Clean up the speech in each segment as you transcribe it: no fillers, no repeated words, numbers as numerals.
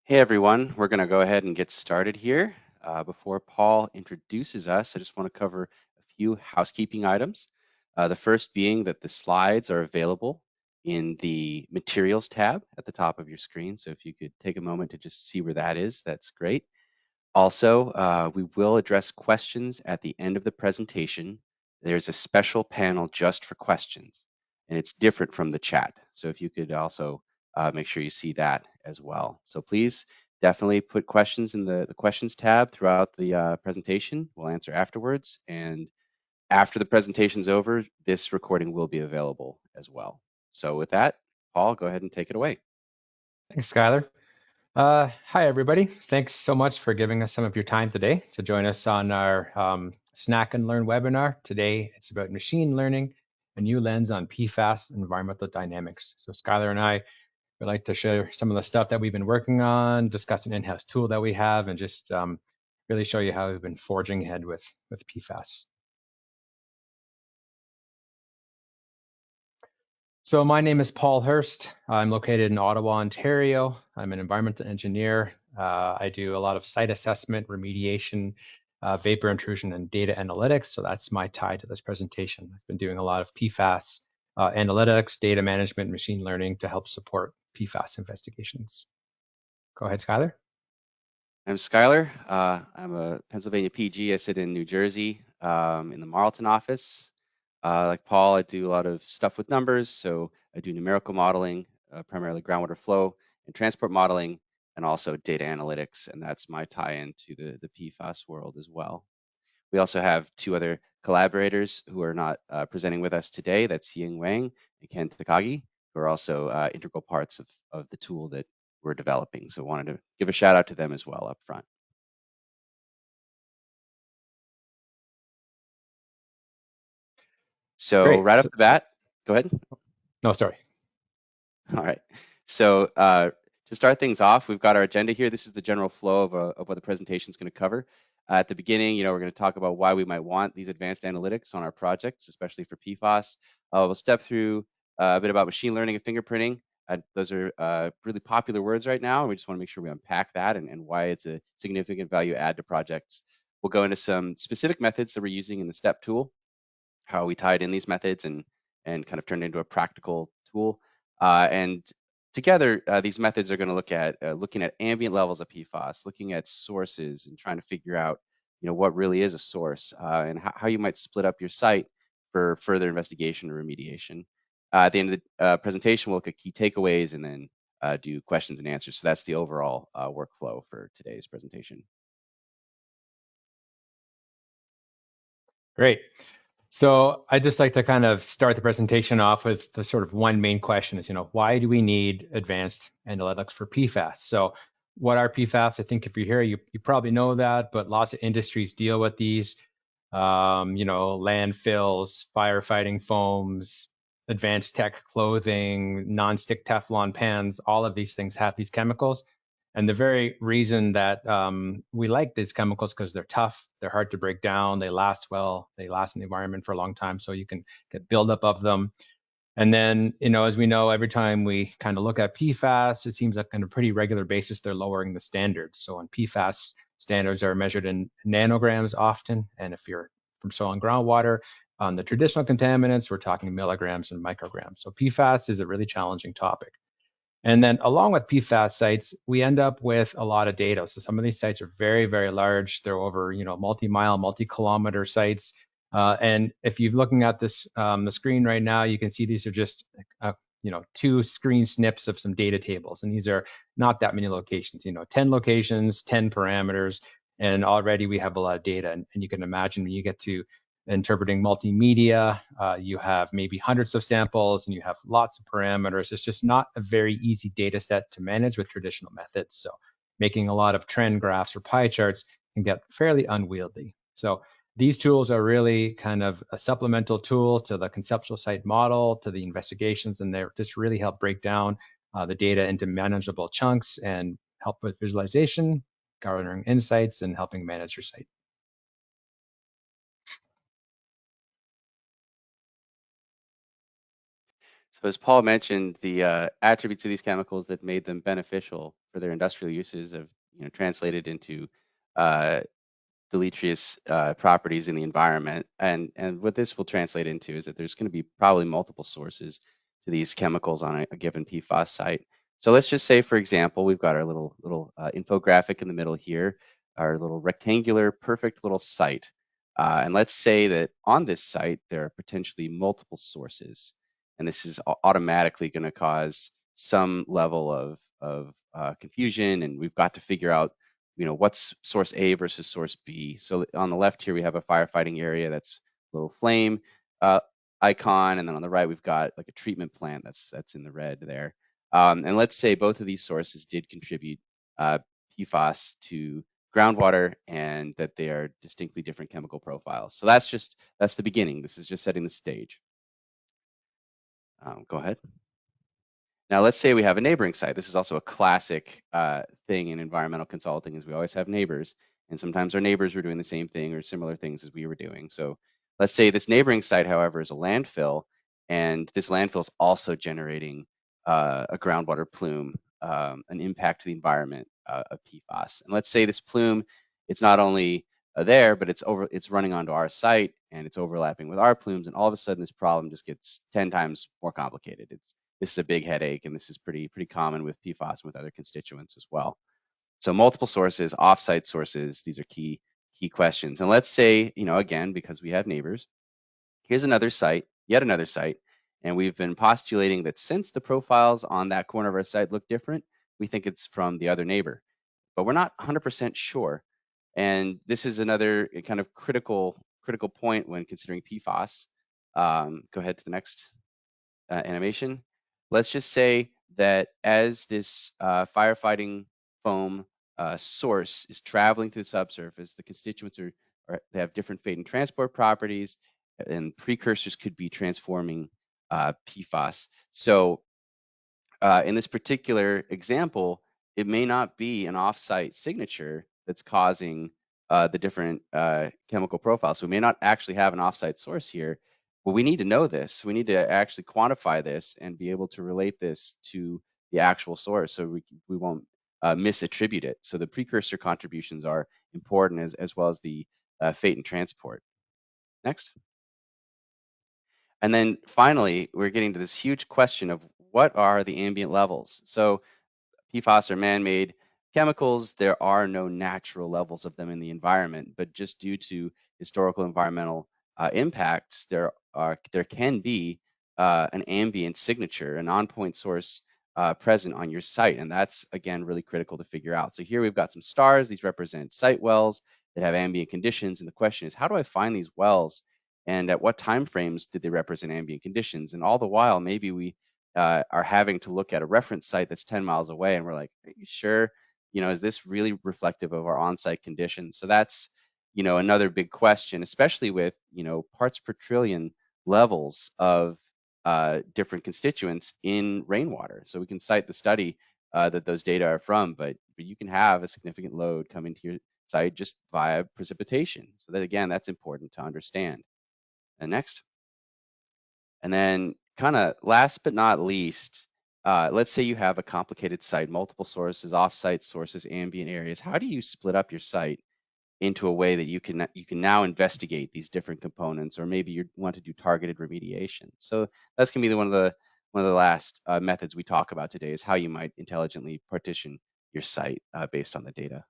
Hey everyone, we're going to go ahead and get started here. Before Paul introduces us, I just want to cover a few housekeeping items. The first being that the slides are available in the Materials tab at the top of your screen. So if you could take a moment to just see where that is, that's great. Also, we will address questions at the end of the presentation. There's a special panel just for questions, and it's different from the chat. So if you could also make sure you see that as well. So please definitely put questions in the questions tab throughout the presentation. We'll answer afterwards. And after the presentation's over, this recording will be available as well. So with that, Paul, go ahead and take it away. Thanks, Skyler. Hi, everybody. Thanks so much for giving us some of your time today to join us on our Snack and Learn webinar. Today, it's about machine learning, a new lens on PFAS and environmental dynamics. So Skyler and I would like to share some of the stuff that we've been working on, discuss an in-house tool that we have, and just really show you how we've been forging ahead with PFAS. So my name is Paul Hurst. I'm located in Ottawa, Ontario. I'm an environmental engineer. I do a lot of site assessment, remediation, vapor intrusion, and data analytics. So that's my tie to this presentation. I've been doing a lot of PFAS analytics, data management, machine learning to help support PFAS investigations. Go ahead, Skyler. I'm Skyler. I'm a Pennsylvania PG. I sit in New Jersey in the Marlton office. Like Paul, I do a lot of stuff with numbers. So I do numerical modeling, primarily groundwater flow and transport modeling, and also data analytics. And that's my tie-in to the PFAS world as well. We also have two other collaborators who are not presenting with us today. That's Ying Wang and Ken Takagi, who are also integral parts of the tool that we're developing. So I wanted to give a shout out to them as well up front. So Great. right off the bat, go ahead. No, sorry. All right. So to start things off, we've got our agenda here. This is the general flow of what the presentation is going to cover. At the beginning, we're going to talk about why we might want these advanced analytics on our projects, especially for PFAS. We'll step through a bit about machine learning and fingerprinting. Those are really popular words right now. We just want to make sure we unpack that and why it's a significant value add to projects. We'll go into some specific methods that we're using in the STEP tool, how we tied in these methods and kind of turned into a practical tool. And together, these methods are going to look at looking at ambient levels of PFAS, looking at sources, and trying to figure out, what really is a source, and how you might split up your site for further investigation or remediation. At the end of the presentation, we'll look at key takeaways and then do questions and answers. So that's the overall workflow for today's presentation. Great. So I'd just like to kind of start the presentation off with the sort of one main question is, why do we need advanced analytics for PFAS? So what are PFAS? I think if you're here, you probably know that, but lots of industries deal with these, landfills, firefighting foams, advanced tech clothing, non-stick Teflon pans, all of these things have these chemicals. And the very reason that we like these chemicals because they're tough, they're hard to break down, they last well, they last in the environment for a long time, so you can get buildup of them. And then, as we know, every time we kind of look at PFAS, it seems like on a pretty regular basis, they're lowering the standards. So on PFAS, standards are measured in nanograms often. And if you're from soil and groundwater, on the traditional contaminants, we're talking milligrams and micrograms. So PFAS is a really challenging topic. And then along with PFAS sites, we end up with a lot of data. So some of these sites are very, very large. They're over, multi-mile, multi-kilometer sites. And if you're looking at this, the screen right now, you can see these are just, two screen snips of some data tables. And these are not that many locations, 10 locations, 10 parameters. And already we have a lot of data. And you can imagine when you get to interpreting multimedia, you have maybe hundreds of samples and you have lots of parameters. It's just not a very easy data set to manage with traditional methods. So making a lot of trend graphs or pie charts can get fairly unwieldy. So these tools are really kind of a supplemental tool to the conceptual site model, to the investigations, and they just really help break down the data into manageable chunks and help with visualization, garnering insights, and helping manage your site. So as Paul mentioned, the attributes of these chemicals that made them beneficial for their industrial uses have, translated into uh, deleterious properties in the environment. And what this will translate into is that there's going to be probably multiple sources to these chemicals on a given PFAS site. So let's just say, for example, we've got our little infographic in the middle here, our little rectangular, perfect little site. And let's say that on this site, there are potentially multiple sources. And this is automatically going to cause some level of confusion. And we've got to figure out what's source A versus source B. So on the left here, we have a firefighting area that's a little flame uh, icon, and then on the right, we've got like a treatment plant that's in the red there. And let's say both of these sources did contribute uh, PFAS to groundwater, and that they are distinctly different chemical profiles. So that's the beginning. This is just setting the stage. Go ahead. Now, let's say we have a neighboring site. This is also a classic thing in environmental consulting, is we always have neighbors, and sometimes our neighbors were doing the same thing or similar things as we were doing. So let's say this neighboring site, however, is a landfill, and this landfill is also generating a groundwater plume, an impact to the environment of PFAS. And let's say this plume, it's not only there, but it's running onto our site and it's overlapping with our plumes, and all of a sudden this problem just gets 10 times more complicated. This is a big headache, and this is pretty common with PFAS and with other constituents as well. So multiple sources, offsite sources, these are key questions. And let's say, again, because we have neighbors, here's another site, yet another site, and we've been postulating that since the profiles on that corner of our site look different, we think it's from the other neighbor, but we're not 100% sure. And this is another kind of critical point when considering PFAS. Go ahead to the next animation. Let's just say that as this firefighting foam source is traveling through the subsurface, the constituents they have different fate and transport properties, and precursors could be transforming PFAS. So in this particular example, it may not be an offsite signature that's causing the different chemical profiles. So we may not actually have an offsite source here. But we need to know this. We need to actually quantify this and be able to relate this to the actual source, so we won't misattribute it. So the precursor contributions are important, as well as the fate and transport. Next. And then finally, we're getting to this huge question of what are the ambient levels? So PFAS are man-made chemicals. There are no natural levels of them in the environment, but just due to historical environmental impacts, there can be an ambient signature, an on-point source present on your site, and that's again really critical to figure out. So here we've got some stars. These represent site wells that have ambient conditions, and the question is, how do I find these wells, and at what time frames did they represent ambient conditions? And all the while, maybe we are having to look at a reference site that's 10 miles away, and we're like, are you sure? Is this really reflective of our on-site conditions? So that's, another big question, especially with, parts per trillion levels of different constituents in rainwater. So we can cite the study that those data are from, but you can have a significant load come into your site just via precipitation. So that, again, that's important to understand. And next. And then kind of last but not least, let's say you have a complicated site, multiple sources, off-site sources, ambient areas. How do you split up your site into a way that you can now investigate these different components, or maybe you want to do targeted remediation? So that's gonna be one of the last methods we talk about today, is how you might intelligently partition your site based on the data.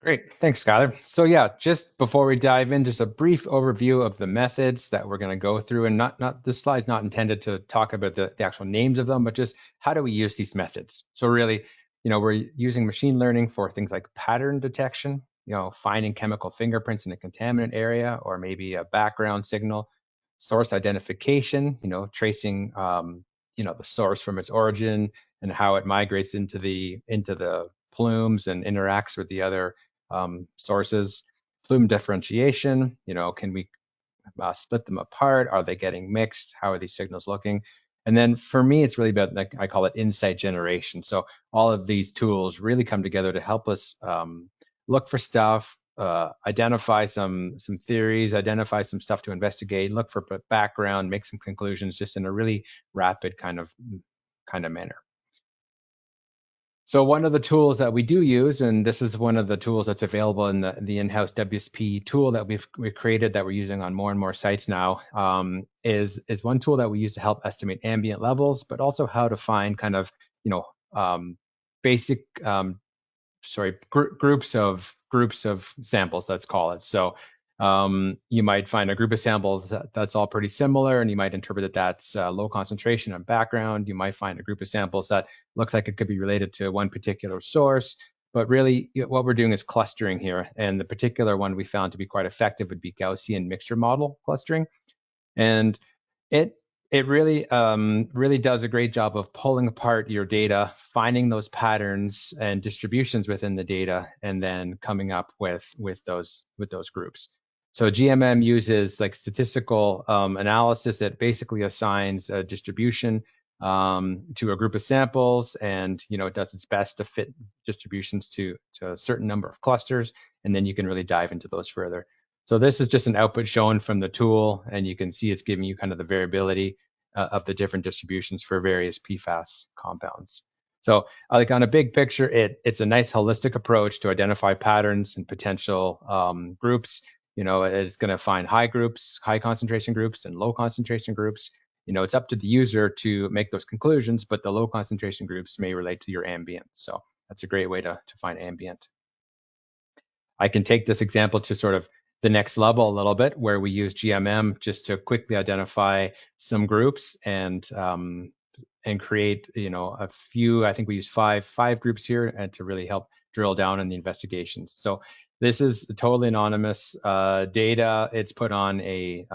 Great. Thanks, Skyler. So yeah, just before we dive in, just a brief overview of the methods that we're going to go through. And not this slide's not intended to talk about the actual names of them, but just how do we use these methods? So really, we're using machine learning for things like pattern detection, finding chemical fingerprints in a contaminant area, or maybe a background signal, source identification, tracing the source from its origin and how it migrates into the plumes and interacts with the other sources. Plume differentiation, can we split them apart? Are they getting mixed? How are these signals looking? And then for me, it's really about, like, I call it insight generation. So all of these tools really come together to help us look for stuff, identify some theories, identify some stuff to investigate, look for background, make some conclusions, just in a really rapid kind of manner. So one of the tools that we do use, and this is one of the tools that's available in the in-house WSP tool that we've created that we're using on more and more sites now, is one tool that we use to help estimate ambient levels, but also how to find kind of, basic groups of samples, let's call it. So you might find a group of samples that's all pretty similar, and you might interpret that that's low concentration and background. You might find a group of samples that looks like it could be related to one particular source. But really, what we're doing is clustering here. And the particular one we found to be quite effective would be Gaussian mixture model clustering. And it really does a great job of pulling apart your data, finding those patterns and distributions within the data, and then coming up with those groups. So GMM uses like statistical analysis that basically assigns a distribution to a group of samples, and it does its best to fit distributions to a certain number of clusters, and then you can really dive into those further. So this is just an output shown from the tool, and you can see it's giving you kind of the variability of the different distributions for various PFAS compounds. So like on a big picture, it's a nice holistic approach to identify patterns and potential groups. It's going to find high concentration groups and low concentration groups. It's up to the user to make those conclusions, but the low concentration groups may relate to your ambient. So that's a great way to find ambient. I can take this example to sort of the next level a little bit, where we use GMM just to quickly identify some groups and create, a few. I think we use five groups here, and to really help drill down in the investigations. So this is totally anonymous data. It's put on a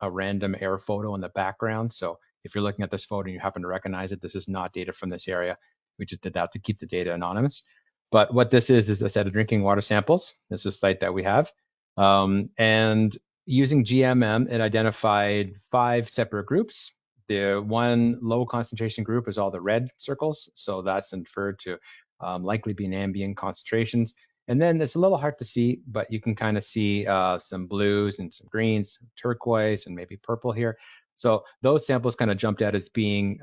random air photo in the background. So if you're looking at this photo and you happen to recognize it, this is not data from this area. We just did that to keep the data anonymous. But what this is a set of drinking water samples. This is a site that we have. And using GMM, it identified 5 separate groups. The one low concentration group is all the red circles. So that's inferred to likely be in ambient concentrations. And then it's a little hard to see, but you can kind of see some blues and some greens, turquoise, and maybe purple here. So those samples kind of jumped out as being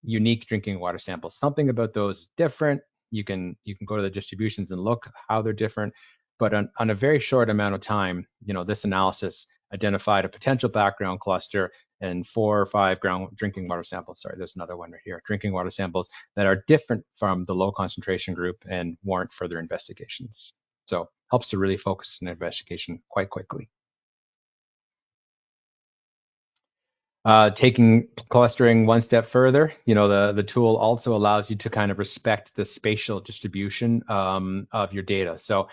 unique drinking water samples. Something about those is different. You can go to the distributions and look how they're different. But on a very short amount of time, this analysis identified a potential background cluster and 4 or 5 ground drinking water samples. Sorry, there's another one right here. Drinking water samples that are different from the low concentration group and warrant further investigations. So helps to really focus an investigation quite quickly. Taking clustering one step further, the tool also allows you to kind of respect the spatial distribution of your data. So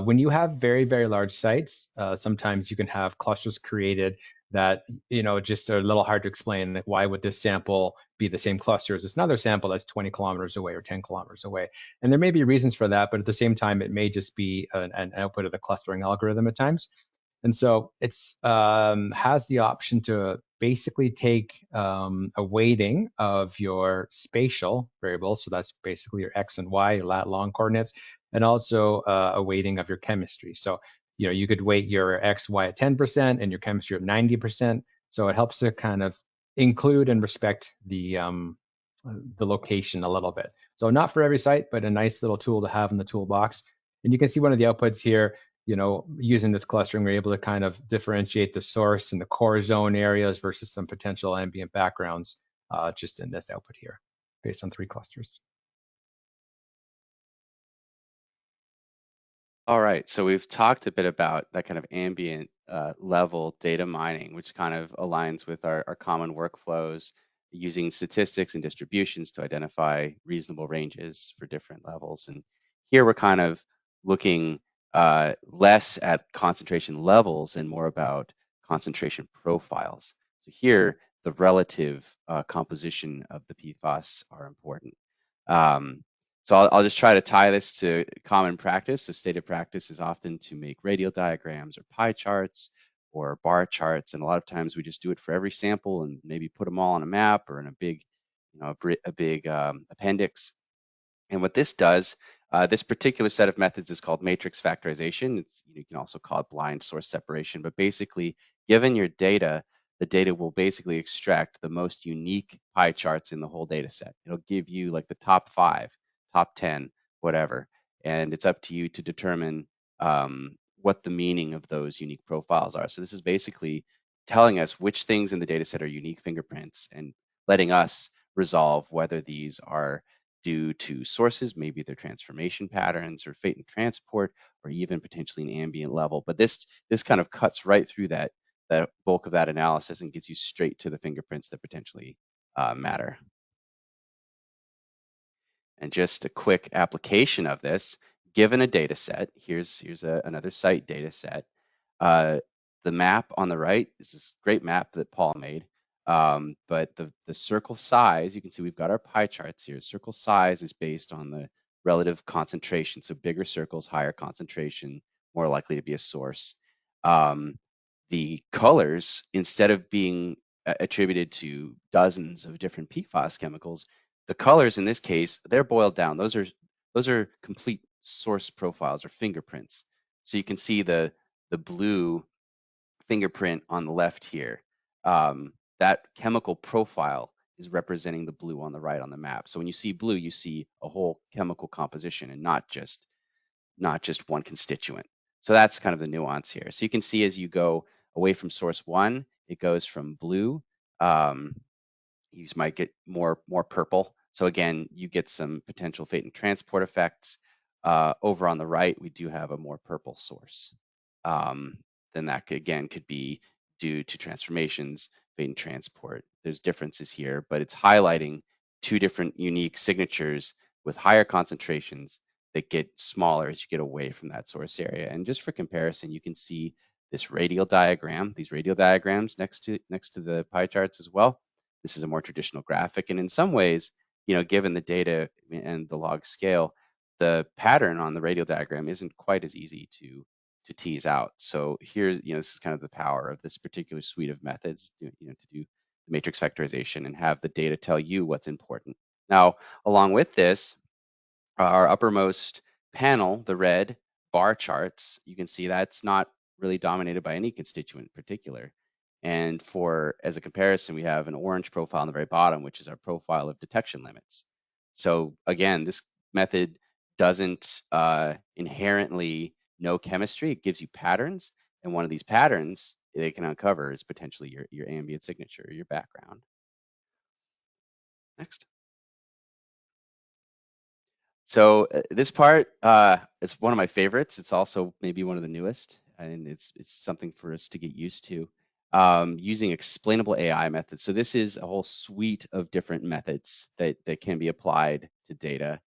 when you have very, very large sites, sometimes you can have clusters created that, just are a little hard to explain. Like, why would this sample be the same cluster as this another sample that's 20 kilometers away or 10 kilometers away? And there may be reasons for that, but at the same time, it may just be an output of the clustering algorithm at times. And so it's has the option to basically take a weighting of your spatial variables. So that's basically your X and Y, your lat long coordinates, and also a weighting of your chemistry. So, you could weight your X, Y at 10% and your chemistry at 90%. So it helps to kind of include and respect the location a little bit. So not for every site, but a nice little tool to have in the toolbox. And you can see one of the outputs here. Using this clustering, we're able to kind of differentiate the source and the core zone areas versus some potential ambient backgrounds just in this output here, based on 3 clusters. All right, so we've talked a bit about that kind of ambient level data mining, which kind of aligns with our common workflows, using statistics and distributions to identify reasonable ranges for different levels. And here we're kind of looking less at concentration levels and more about concentration profiles. So here, the relative composition of the PFAS are important. So I'll just try to tie this to common practice. So stated practice is often to make radial diagrams or pie charts or bar charts. And a lot of times we just do it for every sample and maybe put them all on a map or in a big, a big appendix. And what this does, This particular set of methods is called matrix factorization. You can also call it blind source separation, but basically, given your data, the data will basically extract the most unique pie charts in the whole data set. It'll give you like the top 5, top 10, whatever, and it's up to you to determine what the meaning of those unique profiles are. So this is basically telling us which things in the data set are unique fingerprints and letting us resolve whether these are due to sources, maybe their transformation patterns or fate and transport, or even potentially an ambient level. But this kind of cuts right through that bulk of that analysis and gets you straight to the fingerprints that potentially matter. And just a quick application of this, given a data set, here's another site data set. The map on the right is this great map that Paul made. But the circle size, you can see we've got our pie charts here. Circle size is based on the relative concentration. So bigger circles, higher concentration, more likely to be a source. The colors, instead of being attributed to dozens of different PFAS chemicals, the colors in this case, they're boiled down. Those are complete source profiles or fingerprints. So you can see the blue fingerprint on the left here. That chemical profile is representing the blue on the right on the map. So when you see blue, you see a whole chemical composition and not just one constituent. So that's kind of the nuance here. So you can see as you go away from source one, it goes from blue. You might get more purple. So again, you get some potential fate and transport effects. Over on the right, we do have a more purple source. Then that could be due to transformations, fate and transport. There's differences here, but it's highlighting two different unique signatures with higher concentrations that get smaller as you get away from that source area. And just for comparison, you can see this radial diagram, these radial diagrams next to the pie charts as well. This is a more traditional graphic, and in some ways, given the data and the log scale, the pattern on the radial diagram isn't quite as easy to tease out. So here, this is kind of the power of this particular suite of methods, to do the matrix factorization and have the data tell you what's important. Now, along with this, our uppermost panel, the red bar charts, you can see that's not really dominated by any constituent in particular. And as a comparison, we have an orange profile on the very bottom, which is our profile of detection limits. So again, this method doesn't inherently know chemistry. It gives you patterns, and one of these patterns they can uncover is potentially your ambient signature, your background. Next. So this part is one of my favorites. It's also maybe one of the newest, and it's something for us to get used to, using explainable AI methods. So this is a whole suite of different methods that can be applied to data.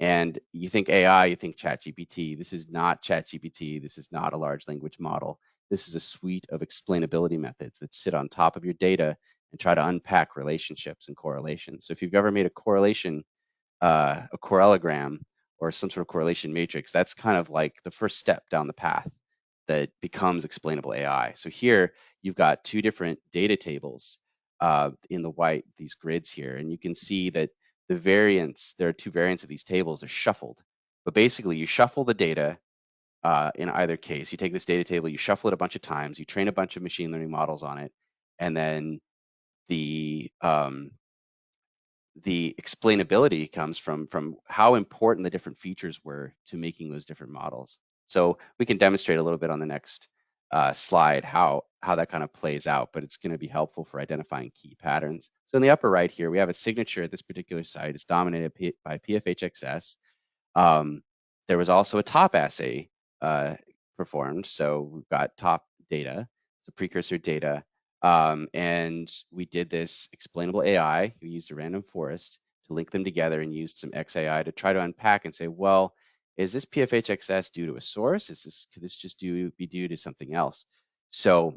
And you think AI, you think ChatGPT. This is not ChatGPT. This is not a large language model. This is a suite of explainability methods that sit on top of your data and try to unpack relationships and correlations. So if you've ever made a correlogram or some sort of correlation matrix, that's kind of like the first step down the path that becomes explainable AI. So here you've got two different data tables in the white, these grids here, and you can see that the variants, there are two variants of these tables, they're shuffled. But basically you shuffle the data in either case. You take this data table, you shuffle it a bunch of times, you train a bunch of machine learning models on it, and then the explainability comes from how important the different features were to making those different models. So we can demonstrate a little bit on the next slide how that kind of plays out, but it's going to be helpful for identifying key patterns. So in the upper right here, we have a signature at this particular site. It's dominated by PFHXS. There was also a top assay performed. So we've got top data, so precursor data. And we did this explainable AI. We used a random forest to link them together and used some XAI to try to unpack and say, well, is this PFHXS due to a source? Could this just be due to something else? So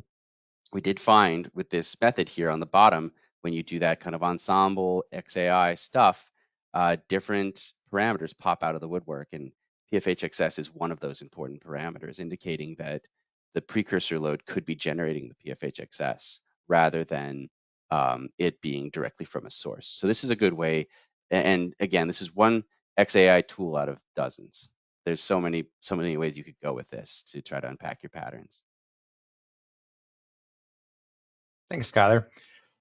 we did find with this method here on the bottom, when you do that kind of ensemble XAI stuff, different parameters pop out of the woodwork. And PFHXS is one of those important parameters, indicating that the precursor load could be generating the PFHXS rather than it being directly from a source. So this is a good way. And again, this is one XAI tool out of dozens. There's so many ways you could go with this to try to unpack your patterns. Thanks, Skyler.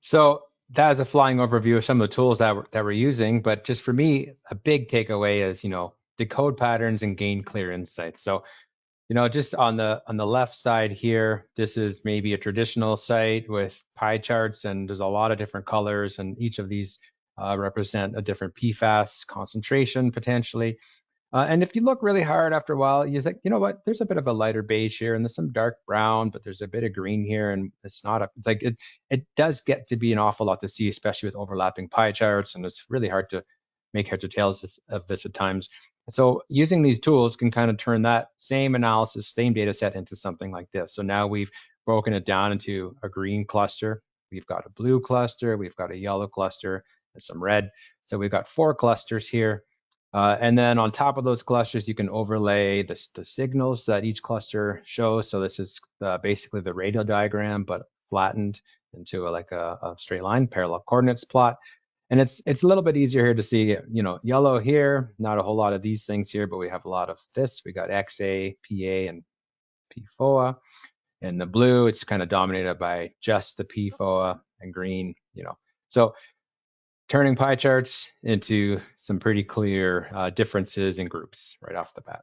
So that is a flying overview of some of the tools that we're using. But just for me, a big takeaway is, decode patterns and gain clear insights. So, just on the left side here, this is maybe a traditional site with pie charts, and there's a lot of different colors, and each of these represent a different PFAS concentration potentially. And if you look really hard after a while, you think, you know what, there's a bit of a lighter beige here and there's some dark brown, but there's a bit of green here. And it's not like it does get to be an awful lot to see, especially with overlapping pie charts. And it's really hard to make heads or tails of this at times. So using these tools can kind of turn that same analysis, same data set into something like this. So now we've broken it down into a green cluster. We've got a blue cluster. We've got a yellow cluster and some red. So we've got 4 clusters here. And then on top of those clusters, you can overlay the signals that each cluster shows. So this is basically the radial diagram, but flattened into a straight line, parallel coordinates plot. And it's a little bit easier here to see, yellow here, not a whole lot of these things here, but we have a lot of this. We got XA, PA, and PFOA. And the blue, it's kind of dominated by just the PFOA, and green, So turning pie charts into some pretty clear differences in groups right off the bat.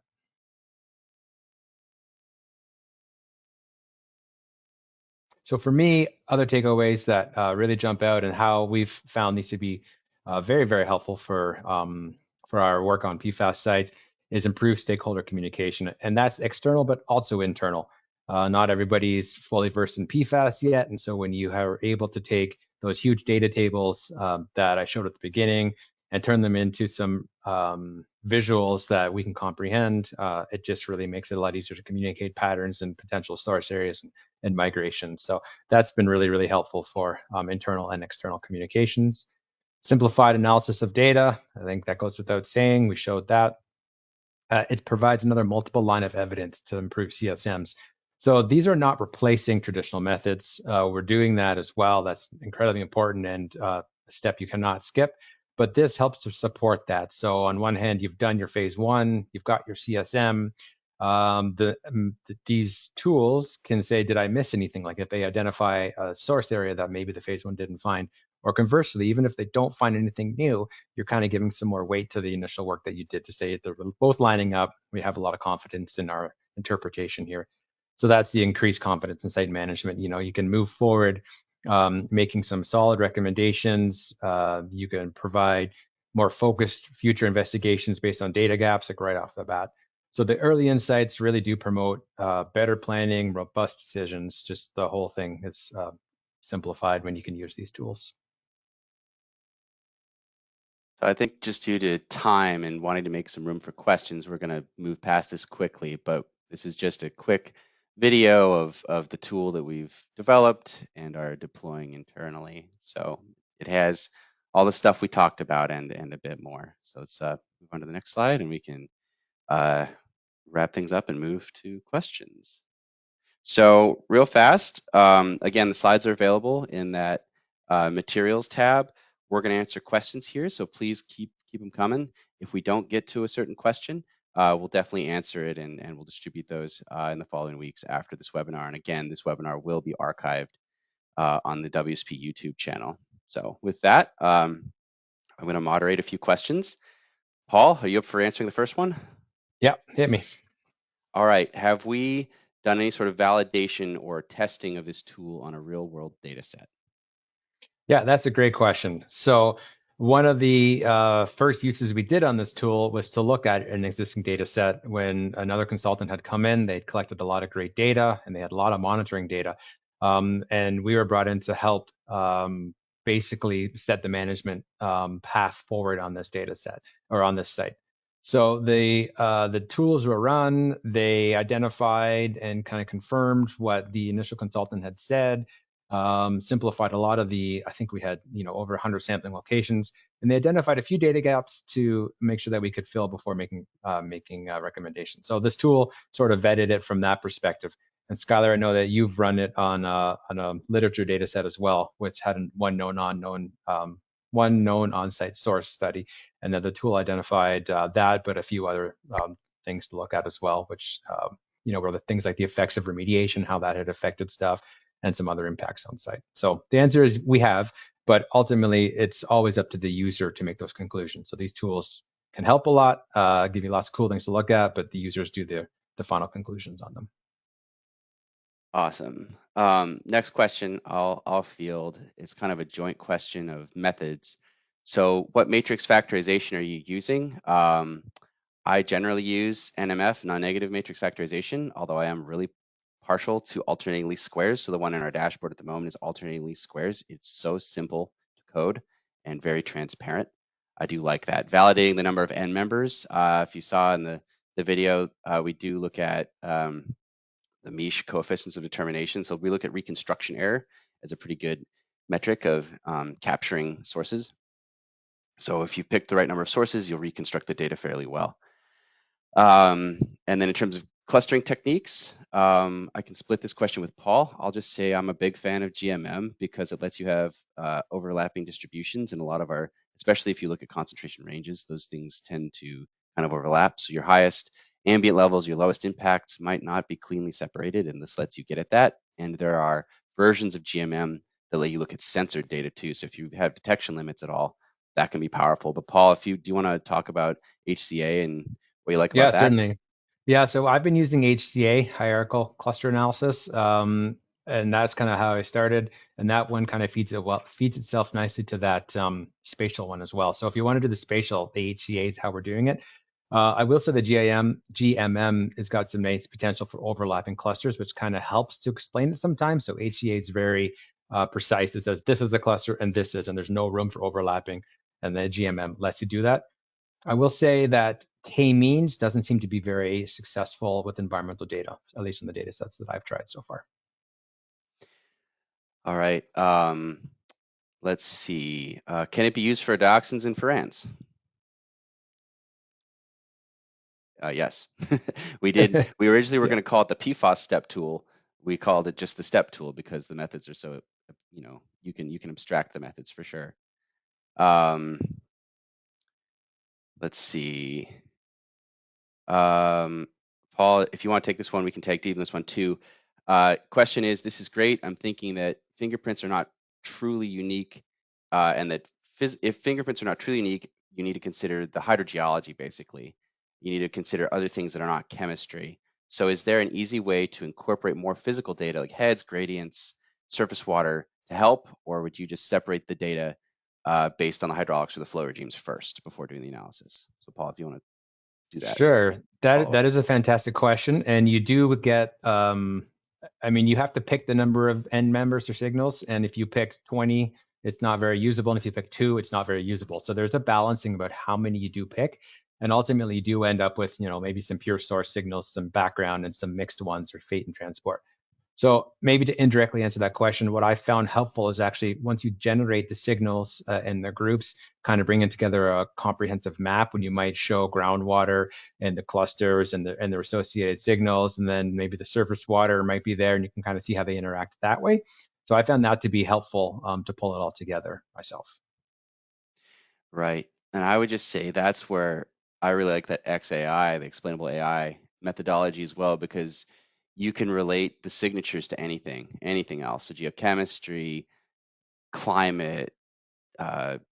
So for me, other takeaways that really jump out and how we've found these to be very, very helpful for our work on PFAS sites is improved stakeholder communication. And that's external, but also internal. Not everybody's fully versed in PFAS yet. And so when you are able to take those huge data tables that I showed at the beginning and turn them into some visuals that we can comprehend, it just really makes it a lot easier to communicate patterns and potential source areas and migration. So that's been really, really helpful for internal and external communications. Simplified analysis of data, I think that goes without saying. We showed that. It provides another multiple line of evidence to improve CSMs. So these are not replacing traditional methods. We're doing that as well. That's incredibly important and a step you cannot skip. But this helps to support that. So on one hand, you've done your phase 1, you've got your CSM. These tools can say, did I miss anything? Like if they identify a source area that maybe the phase 1 didn't find, or conversely, even if they don't find anything new, you're kind of giving some more weight to the initial work that you did to say they're both lining up. We have a lot of confidence in our interpretation here. So that's the increased confidence in site management. You can move forward, making some solid recommendations. You can provide more focused future investigations based on data gaps, like right off the bat. So the early insights really do promote better planning, robust decisions. Just the whole thing is simplified when you can use these tools. So I think just due to time and wanting to make some room for questions, we're going to move past this quickly, but this is just a quick video of the tool that we've developed and are deploying internally. So it has all the stuff we talked about and a bit more. So let's move on to the next slide and we can wrap things up and move to questions. So real fast, again, the slides are available in that materials tab. We're going to answer questions here, so please keep them coming. If we don't get to a certain question, we'll definitely answer it and we'll distribute those in the following weeks after this webinar. And again, this webinar will be archived on the WSP YouTube channel. So with that, I'm going to moderate a few questions. Paul, are you up for answering the first one? Yeah, hit me. All right. Have we done any sort of validation or testing of this tool on a real world data set? Yeah, that's a great question. So one of the first uses we did on this tool was to look at an existing data set when another consultant had come in. They'd collected a lot of great data and they had a lot of monitoring data. And we were brought in to help basically set the management path forward on this data set or on this site. So the tools were run, they identified and kind of confirmed what the initial consultant had said. Simplified a lot of I think we had, over 100 sampling locations, and they identified a few data gaps to make sure that we could fill before making recommendations. So this tool sort of vetted it from that perspective. And Skyler, I know that you've run it on a literature data set as well, which had one known on-site source study. And then the tool identified that, but a few other things to look at as well, which were the things like the effects of remediation, how that had affected stuff, and some other impacts on site. So the answer is we have, but ultimately it's always up to the user to make those conclusions. So these tools can help a lot, give you lots of cool things to look at, but the users do the final conclusions on them. Awesome. Next question I'll field is kind of a joint question of methods. So what matrix factorization are you using? I generally use NMF, non-negative matrix factorization, although I am really partial to alternating least squares. So the one in our dashboard at the moment is alternating least squares. It's so simple to code and very transparent. I do like that. Validating the number of n members. If you saw in the video, we do look at the Misch coefficients of determination. So we look at reconstruction error as a pretty good metric of capturing sources. So if you pick the right number of sources, you'll reconstruct the data fairly well. And then in terms of clustering techniques, I can split this question with Paul. I'll just say I'm a big fan of GMM because it lets you have overlapping distributions, and a lot of our, especially if you look at concentration ranges, those things tend to kind of overlap. So your highest ambient levels, your lowest impacts might not be cleanly separated, and this lets you get at that. And there are versions of GMM that let you look at censored data too. So if you have detection limits at all, that can be powerful. But Paul, if you do you want to talk about HCA and what you like Yeah, about that? certainly. Yeah, so I've been using HCA, hierarchical cluster analysis, and that's kind of how I started. And that one kind of feeds itself nicely to that spatial one as well. So if you want to do the spatial, the HCA is how we're doing it. I will say the GMM has got some nice potential for overlapping clusters, which kind of helps to explain it sometimes. So HCA is very precise. It says this is the cluster and this is, and there's no room for overlapping. And the GMM lets you do that. I will say that k-means doesn't seem to be very successful with environmental data, at least in the data sets that I've tried so far. All right. Let's see. Can it be used for dioxins and furans? Yes. We originally were Yeah, going to call it the PFAS step tool. We called it just the step tool because the methods are so, you can abstract the methods for sure. Um, let's see. Paul, if you want to take this one, we can take deep in this one too. Question is, this is great. I'm thinking that fingerprints are not truly unique, and that if fingerprints are not truly unique, you need to consider the hydrogeology, basically. You need to consider other things that are not chemistry. So is there an easy way to incorporate more physical data like heads, gradients, surface water to help, or would you just separate the data based on the hydraulics or the flow regimes first before doing the analysis? So Paul, if you want to do that sure. That follow up. that is a fantastic question, and you do get. I mean, you have to pick the number of end members or signals, and if you pick 20, it's not very usable, and if you pick 2, it's not very usable. So there's a balancing about how many you do pick, and ultimately you do end up with maybe some pure source signals, some background, and some mixed ones or fate and transport. So maybe to indirectly answer that question, what I found helpful is actually once you generate the signals and the groups, kind of bringing together a comprehensive map when you might show groundwater and the clusters and the associated signals, and then maybe the surface water might be there, and you can kind of see how they interact that way. So I found that to be helpful to pull it all together myself. Right. And I would just say that's where I really like that XAI, the explainable AI methodology as well, because you can relate the signatures to anything else. So geochemistry, climate,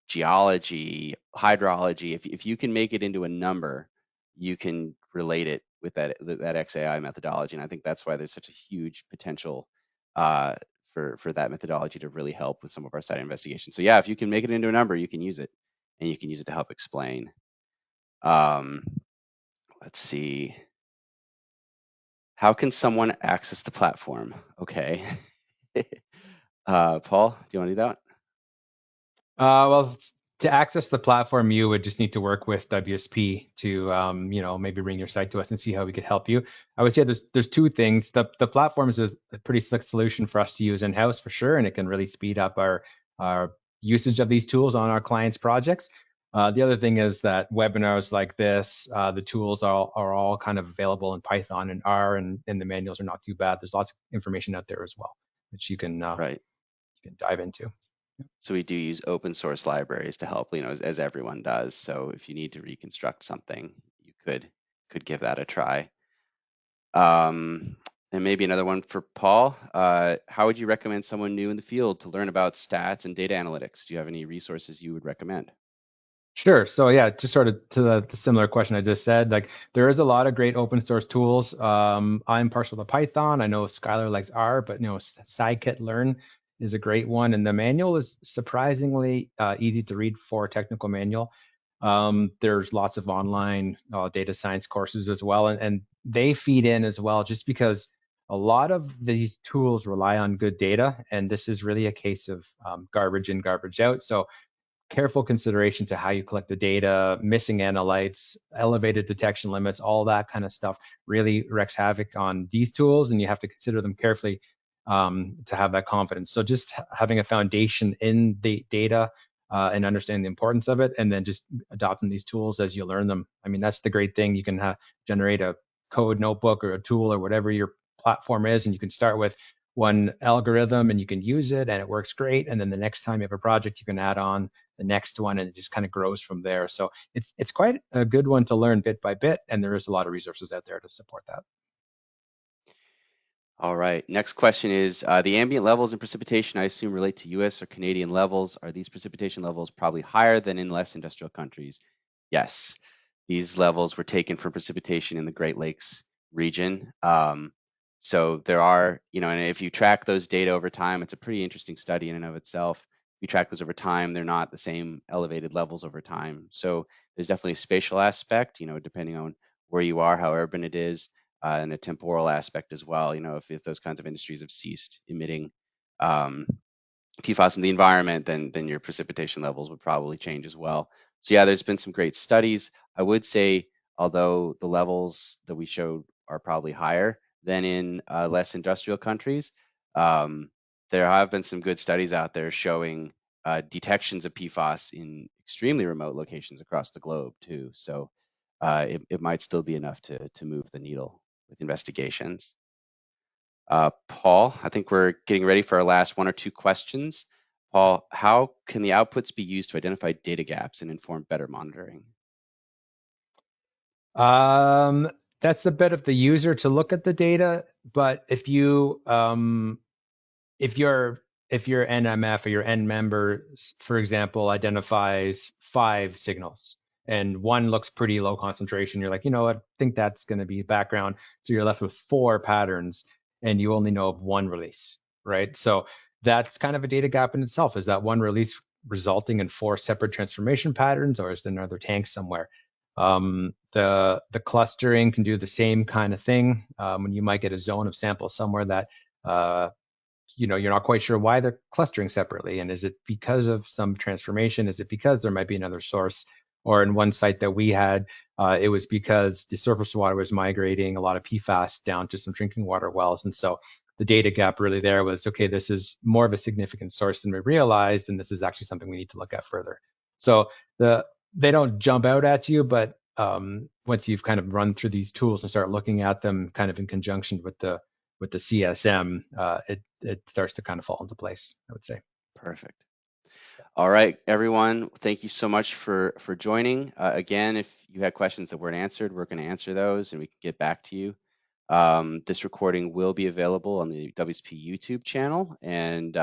geology, hydrology. If you can make it into a number, you can relate it with that XAI methodology. And I think that's why there's such a huge potential uh, for that methodology to really help with some of our site investigations. So yeah, if you can make it into a number, you can use it, and you can use it to help explain. Um, let's see. How can someone access the platform? Okay. Paul, do you want to do that? Well, to access the platform, you would just need to work with WSP to, maybe bring your site to us and see how we could help you. I would say there's two things. The platform is a pretty slick solution for us to use in house for sure, and it can really speed up our usage of these tools on our clients' projects. The other thing is that webinars like this, the tools are all kind of available in Python and R, and the manuals are not too bad. There's lots of information out there as well, which you can Right. dive into. So we do use open source libraries to help, as everyone does. So if you need to reconstruct something, you could give that a try. Um, and maybe another one for Paul. How would you recommend someone new in the field to learn about stats and data analytics? Do you have any resources you would recommend? Sure. So yeah, just sort of to the similar question I just said, like there is a lot of great open source tools. I'm partial to Python. I know Skyler likes R, but scikit-learn is a great one, and the manual is surprisingly easy to read for a technical manual. There's lots of online data science courses as well, and they feed in as well, just because a lot of these tools rely on good data, and this is really a case of garbage in, garbage out. So careful consideration to how you collect the data, missing analytes, elevated detection limits, all that kind of stuff really wreaks havoc on these tools, and you have to consider them carefully to have that confidence. So just having a foundation in the data and understanding the importance of it, and then just adopting these tools as you learn them. I mean, that's the great thing. You can generate a code notebook or a tool or whatever your platform is, and you can start with one algorithm and you can use it and it works great. And then the next time you have a project, you can add on the next one, and it just kind of grows from there. So it's quite a good one to learn bit by bit, and there is a lot of resources out there to support that. All right. Next question is the ambient levels in precipitation, I assume, relate to US or Canadian levels. Are these precipitation levels probably higher than in less industrial countries? Yes. These levels were taken from precipitation in the Great Lakes region. So there are, and if you track those data over time, it's a pretty interesting study in and of itself. If you track those over time, they're not the same elevated levels over time. So there's definitely a spatial aspect, depending on where you are, how urban it is, and a temporal aspect as well. If those kinds of industries have ceased emitting um, PFAS in the environment, then your precipitation levels would probably change as well. So yeah, there's been some great studies. I would say, although the levels that we showed are probably higher than in less industrial countries, um, there have been some good studies out there showing detections of PFAS in extremely remote locations across the globe too. So it might still be enough to move the needle with investigations. Paul, I think we're getting ready for our last one or two questions. Paul, how can the outputs be used to identify data gaps and inform better monitoring? Um, that's a bit of the user to look at the data, but if your NMF or your end member, for example, identifies 5 signals and one looks pretty low concentration, you're like, you know what, I think that's going to be background. So you're left with 4 patterns and you only know of one release, right? So that's kind of a data gap in itself. Is that one release resulting in 4 separate transformation patterns, or is there another tank somewhere? The clustering can do the same kind of thing. When you might get a zone of samples somewhere that you're not quite sure why they're clustering separately. And is it because of some transformation? Is it because there might be another source? Or in one site that we had, it was because the surface water was migrating a lot of PFAS down to some drinking water wells. And so the data gap really there was, okay, this is more of a significant source than we realized, and this is actually something we need to look at further. So they don't jump out at you, but once you've kind of run through these tools and start looking at them kind of in conjunction with the CSM, it starts to kind of fall into place, I would say. Perfect. All right, everyone. Thank you so much for joining. Again, if you had questions that weren't answered, we're going to answer those and we can get back to you. This recording will be available on the WSP YouTube channel. And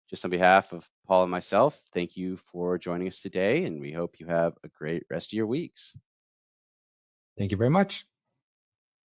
just on behalf of Paul and myself, thank you for joining us today, and we hope you have a great rest of your weeks. Thank you very much.